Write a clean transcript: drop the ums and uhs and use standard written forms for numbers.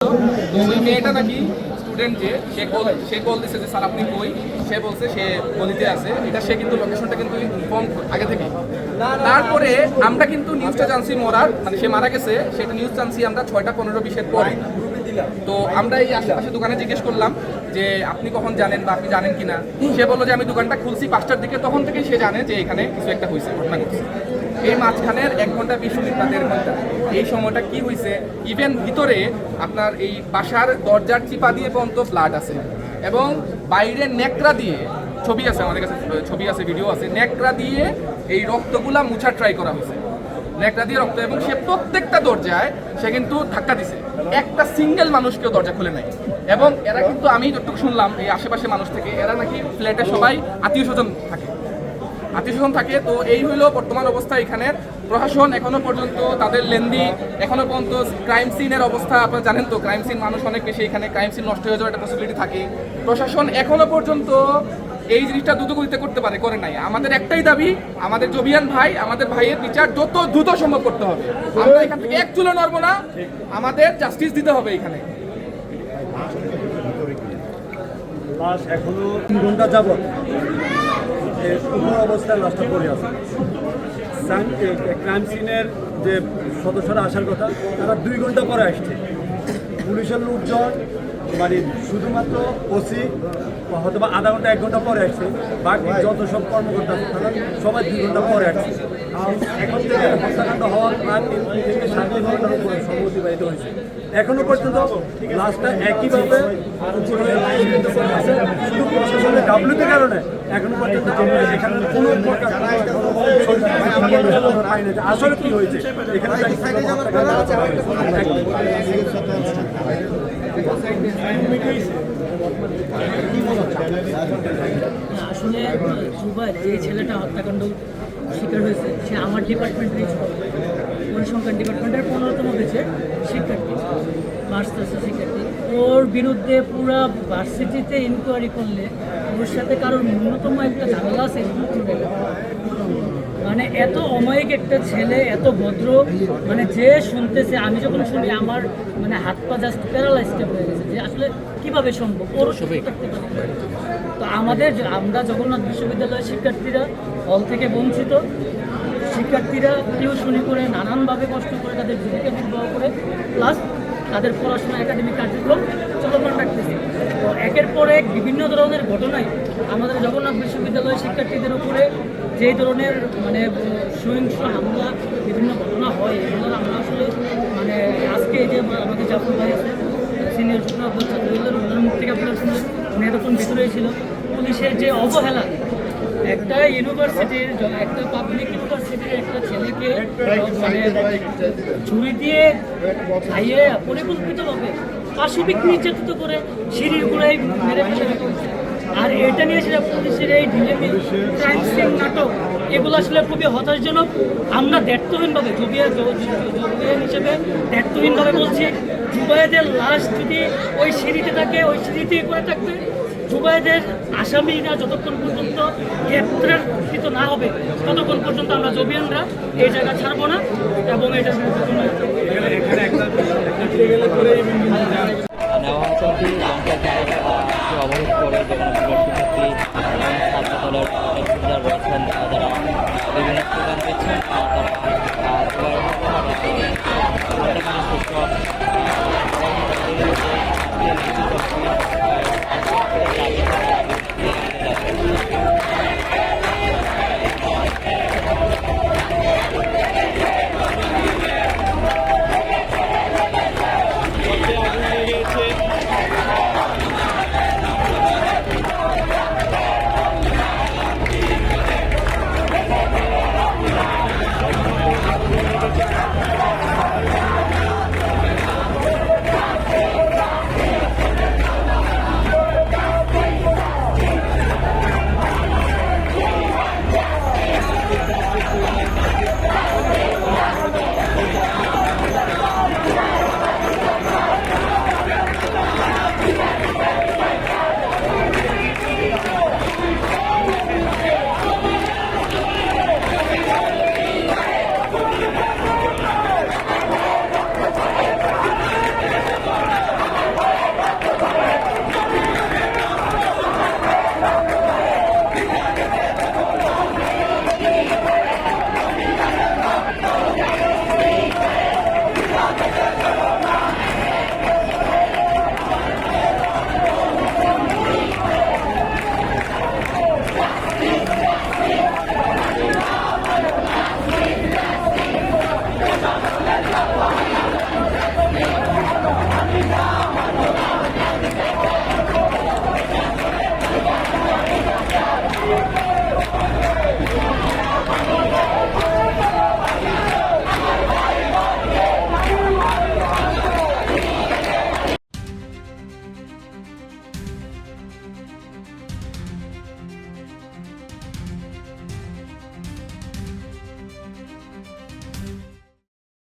তো ওই মেয়েটা নাকি স্টুডেন্ট যে সে কল দিচ্ছে যে স্যার আপনি কই, সে বলছে সে গলিতে আছে, এটা সে কিন্তু লোকেশনটা কিন্তু ইনফর্ম আগে থেকে। তারপরে আমরা কিন্তু নিউজটা জানছি মরার, মানে সে মারা গেছে সেটা নিউজ জানছি আমরা 6:15-20 পরে। তো আমরা এই আশেপাশে দোকানে জিজ্ঞেস করলাম যে আপনি কখন জানেন বা আপনি জানেন কিনা। সে বললো যে আমি দোকানটা খুলছি 5টার দিকে, তখন থেকেই সে জানে যে এখানে কিছু একটা হয়েছে, ঘটনা ঘটছে। এই মাঝখানের 1 ঘন্টা 20 মিনিট বা 1.5 ঘন্টা এই সময়টা কি হয়েছে, ইভেন ভিতরে আপনার এই বাসার দরজার চিপা দিয়ে পর্যন্ত ব্লাড আছে, এবং বাইরে ন্যাকড়া দিয়ে ছবি আছে, আমাদের কাছে ছবি আছে, ভিডিও আছে, ন্যাকড়া দিয়ে এই রক্তগুলা মুছার ট্রাই করা হয়েছে, ন্যাকড়া দিয়ে রক্ত। এবং সে প্রত্যেকটা দরজায় সে কিন্তু ধাক্কা দিছে, একটা সিঙ্গেল মানুষকেও দরজা খুলে নাই। এবং এরা কিন্তু, আমি যতটুকু শুনলাম এই আশেপাশে মানুষ থেকে, এরা নাকি ফ্ল্যাটে সবাই আত্মীয় স্বজন থাকে। তো এই হইল বর্তমান অবস্থা এখানের। প্রশাসন এখনো পর্যন্ত তাদের লেন্দি, এখনো পর্যন্ত ক্রাইম সিনের অবস্থা আপনারা জানেন তো, ক্রাইম সিন মানুষ অনেক বেশি, এখানে ক্রাইম সিন নষ্ট হয়ে যাওয়ার একটা পসিবিলিটি থাকে। প্রশাসন এখনো পর্যন্ত এই জিনিসটা দ্রুতগতিতে করে নাই। আমাদের একটাই দাবি, আমাদের জবিয়ান ভাই, আমাদের ভাইয়ের বিচার যত দ্রুত সম্ভব করতে হবে। আমরা এখান থেকে এক চুলো নড়বো না, আমাদের জাস্টিস দিতে হবে এখানে। লাশ এখনো 3 ঘন্টা যাবত উপর অবস্থায় লাশটা পড়ে আছে। ক্রাইম সিনের যে সদস্যরা আসার কথা, তারা 2 ঘন্টা পরে আসছে। পুলিশের লোকজন মানে শুধুমাত্র ওসি হয়তো বা আধা ঘন্টা 1 ঘন্টা পরে আসছে, বাকি যত সব কর্মকর্তা তারা সবাই 2 ঘন্টা পরে আসছে। এখন থেকে হত্যাকাণ্ড হওয়ার প্রায় 3 থেকে 7 ঘন্টার উপরে সময় অতিবাহিত হয়েছে। এখনো পর্যন্ত লাশটা একইভাবে শুধু প্রশাসনের গাফলতির কারণে এখনো পর্যন্ত আমরা এখানে কোনো প্রকার আসলে কি হয়েছে এখানে আসলে জুবাইর যে ছেলেটা হত্যাকাণ্ড শিকার হয়েছে, সে আমার ডিপার্টমেন্টেরই পরিসংখ্যান ডিপার্টমেন্টের 15তম ব্যাচের শিক্ষার্থী, মাস্টার্সের শিক্ষার্থী। ওর বিরুদ্ধে পুরো ভার্সিটিতে ইনকোয়ারি করলে ওর সাথে কারোর ন্যূনতম একটা ঝামেলা আছে, মানে এত অমায়িক একটা ছেলে, এত ভদ্র, মানে যে শুনতেছে, আমি যখন শুনি আমার মানে হাত পা জাস্ট প্যারালাইজড হয়ে গেছে যে আসলে কিভাবে সম্ভব ওরও করতে পারে। তো আমরা জগন্নাথ বিশ্ববিদ্যালয়ের শিক্ষার্থীরা হল থেকে বঞ্চিত, শিক্ষার্থীরা টিউশনি করে নানানভাবে কষ্ট করে তাদের জীবিকা নির্বাহ করে, প্লাস তাদের পড়াশোনা একাডেমিক কার্যক্রম চলমান রাখতেছে। তো একের পর এক বিভিন্ন ধরনের ঘটনায় আমাদের জগন্নাথ বিশ্ববিদ্যালয়ের শিক্ষার্থীদের উপরে যে ধরনের মানে সহিংস হামলা বিভিন্ন ঘটনা হয়, এগুলো আমরা আসলে মানে আজকে এই যে আমাদের জাফর ভাই আছে, সিনিয়র ছাত্রদের ওনার মুখ থেকে আপনারা শুনলেন, উনি এতক্ষণ ভিতরেই ছিল। পুলিশের যে অবহেলা, একটা ইউনিভার্সিটির, একটা পাবলিক ইউনিভার্সিটির একটা ছেলেকে মানে ছুরি দিয়ে খাইয়ে পরিকল্পিতভাবে পাশবিক নির্যাতিত করে সিঁড়ির গোড়ায় মেরে ফেলে। আর এটা নিয়ে সেটা পুলিশের এই ঢিলেমি ক্রাইম সিন নাটক, এগুলো আসলে খুবই হতাশজনক। আমরা দায়িত্বহীনভাবে জুবিয়ান হিসেবে দায়িত্বহীনভাবে বলছি, জুবাইদের লাশ যদি ওই সিঁড়িতে থাকে, ওই সিঁড়িতেই করে থাকবে। জুবাইদের আসামিরা যতক্ষণ পর্যন্ত গ্রেপ্তারকৃত না হবে ততক্ষণ পর্যন্ত আমরা জবিয়ানরা এই জায়গা ছাড়বো না। এবং এটা অবরোধ করে শিক্ষার্থী ছাত্রদলের রয়েছেন, যারা বিভিন্ন স্লোগান দিচ্ছেন, তারা